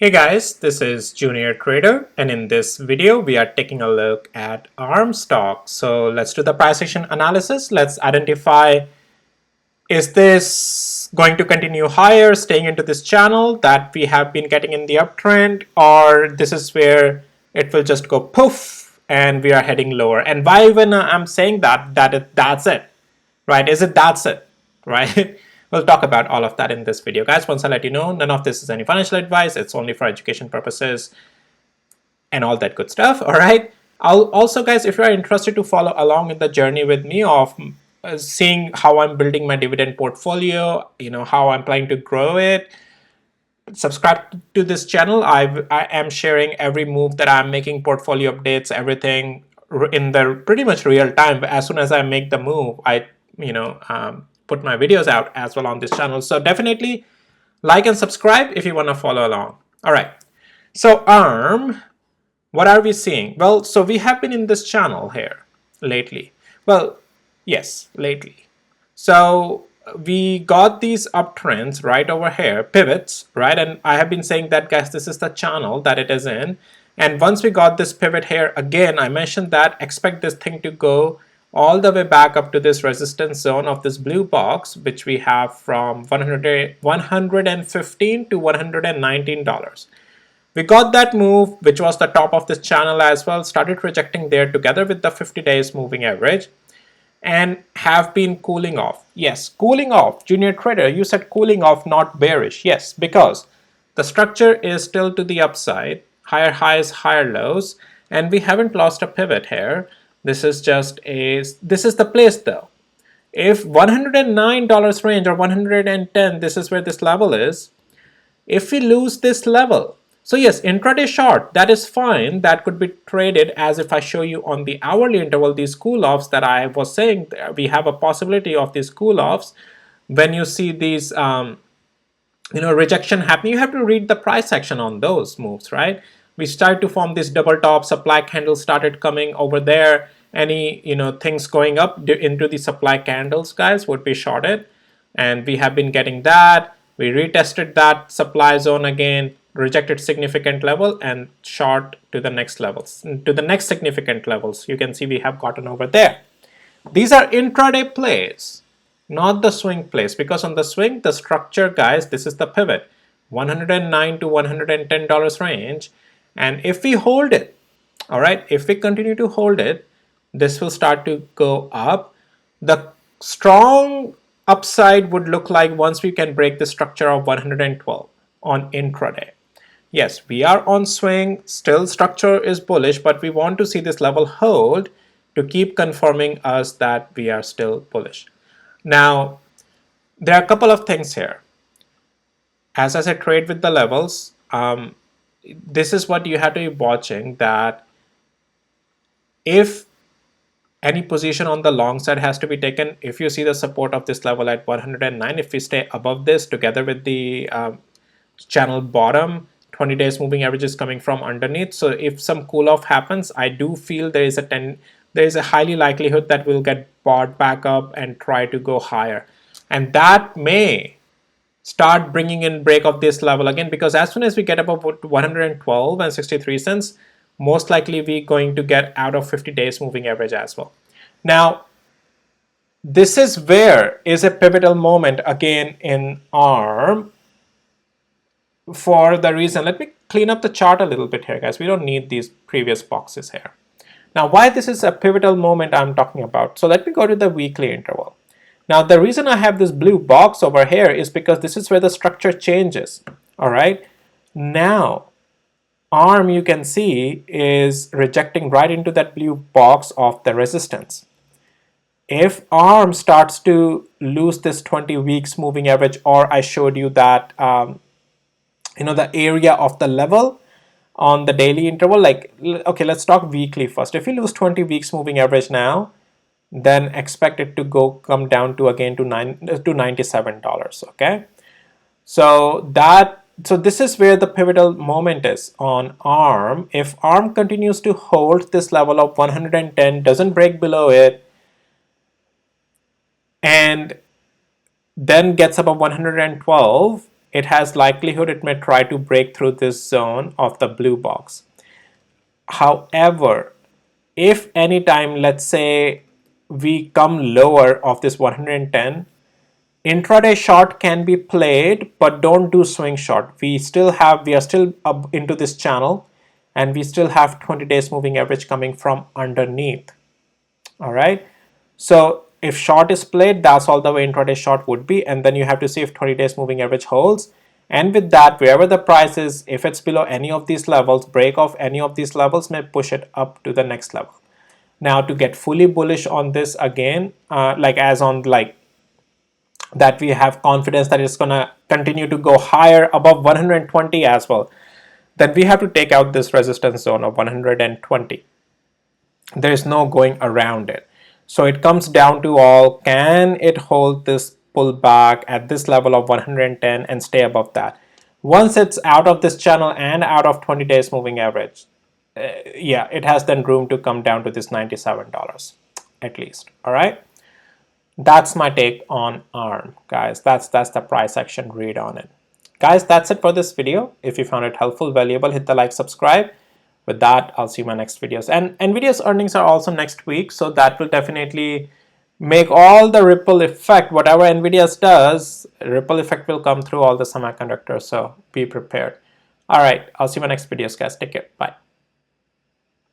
Hey guys, this is Junior Trader, and in this video we are taking a look at ARM stock. So let's do the price action analysis. Let's identify, is this going to continue higher, staying into this channel that we have been getting in the uptrend, or this is where it will just go poof and we are heading lower. And why even I'm saying that's it, right? Is it that's it, right? We'll talk about all of that in this video. Guys, once I let you know, none of this is any financial advice. It's only for education purposes and all that good stuff, all right? I'll also, guys, if you're interested to follow along in the journey with me of seeing how I'm building my dividend portfolio, how I'm planning to grow it, subscribe to this channel. I am sharing every move that I'm making, portfolio updates, everything in the pretty much real time. But as soon as I make the move, I put my videos out as well on this channel. So definitely like and subscribe if you want to follow along. All right. So ARM, what are we seeing? Well, so we have been in this channel here lately. Well, yes, lately. So we got these uptrends right over here, pivots, right? And I have been saying that, guys, this is the channel that it is in. And once we got this pivot here, again, I mentioned that expect this thing to go all the way back up to this resistance zone of this blue box, which we have from $115 to $119. We got that move, which was the top of this channel as well, started rejecting there together with the 50 days moving average, and have been cooling off. Yes, cooling off. Junior Trader, you said cooling off, not bearish. Yes, because the structure is still to the upside, higher highs, higher lows, and we haven't lost a pivot here. This is the place though. If $109 range or 110, this is where this level is. If we lose this level, so yes, intraday short, that is fine. That could be traded as if I show you on the hourly interval, these cool offs that I was saying, we have a possibility of these cool offs. When you see these, rejection happening, you have to read the price action on those moves, right? We start to form this double top, supply candle started coming over there. Any, things going up into the supply candles, guys, would be shorted. And we have been getting that. We retested that supply zone again, rejected significant level and short to the next levels, to the next significant levels. You can see we have gotten over there. These are intraday plays, not the swing plays, because on the swing, the structure, guys, this is the pivot, $109 to $110 range. And if we hold it, all right, if we continue to hold it, this will start to go up. The strong upside would look like once we can break the structure of 112 on intraday. Yes, we are on swing, still structure is bullish, but we want to see this level hold to keep confirming us that we are still bullish. Now, there are a couple of things here. As I said, trade with the levels. This is what you have to be watching, that if any position on the long side has to be taken, if you see the support of this level at 109, if we stay above this together with the channel bottom, 20 days moving average is coming from underneath. So if some cool off happens, I do feel there is a highly likelihood that we'll get bought back up and try to go higher. And that may start bringing in break of this level again, because as soon as we get above 112 and 63 cents, most likely we're going to get out of 50 days moving average as well. Now, this is where is a pivotal moment again in ARM, for the reason, let me clean up the chart a little bit here, guys. We don't need these previous boxes here. Now, why this is a pivotal moment I'm talking about. So let me go to the weekly interval. Now, the reason I have this blue box over here is because this is where the structure changes. All right. Now, ARM, you can see, is rejecting right into that blue box of the resistance. If ARM starts to lose this 20 weeks moving average, or I showed you that the area of the level on the daily interval, like, okay, let's talk weekly first. If you lose 20 weeks moving average now, then expect it to come down to again to $97. Okay, so this is where the pivotal moment is on ARM. If ARM continues to hold this level of 110, doesn't break below it, and then gets above 112, it has likelihood it may try to break through this zone of the blue box. However, if anytime, let's say, we come lower of this 110, intraday short can be played, but don't do swing short. We are still up into this channel, and we still have 20 days moving average coming from underneath. All right, so if short is played, that's all the way intraday short would be, and then you have to see if 20 days moving average holds. And with that, wherever the price is, if it's below any of these levels, break off any of these levels may push it up to the next level. Now, to get fully bullish on this again, like as on like that, we have confidence that it's gonna continue to go higher above 120 as well, then we have to take out this resistance zone of 120. There's no going around it. So it comes down to all, can it hold this pullback at this level of 110 and stay above that? Once it's out of this channel and out of 20 days moving average, yeah, it has then room to come down to this $97 at least. All right, that's my take on ARM, guys. That's the price action read on it. Guys, that's it for this video. If you found it helpful, valuable, hit the like, subscribe. With that, I'll see you in my next videos. And NVIDIA's earnings are also next week, so that will definitely make all the ripple effect. Whatever NVIDIA does, ripple effect will come through all the semiconductors, so be prepared. All right, I'll see you in my next videos, guys. Take care. Bye.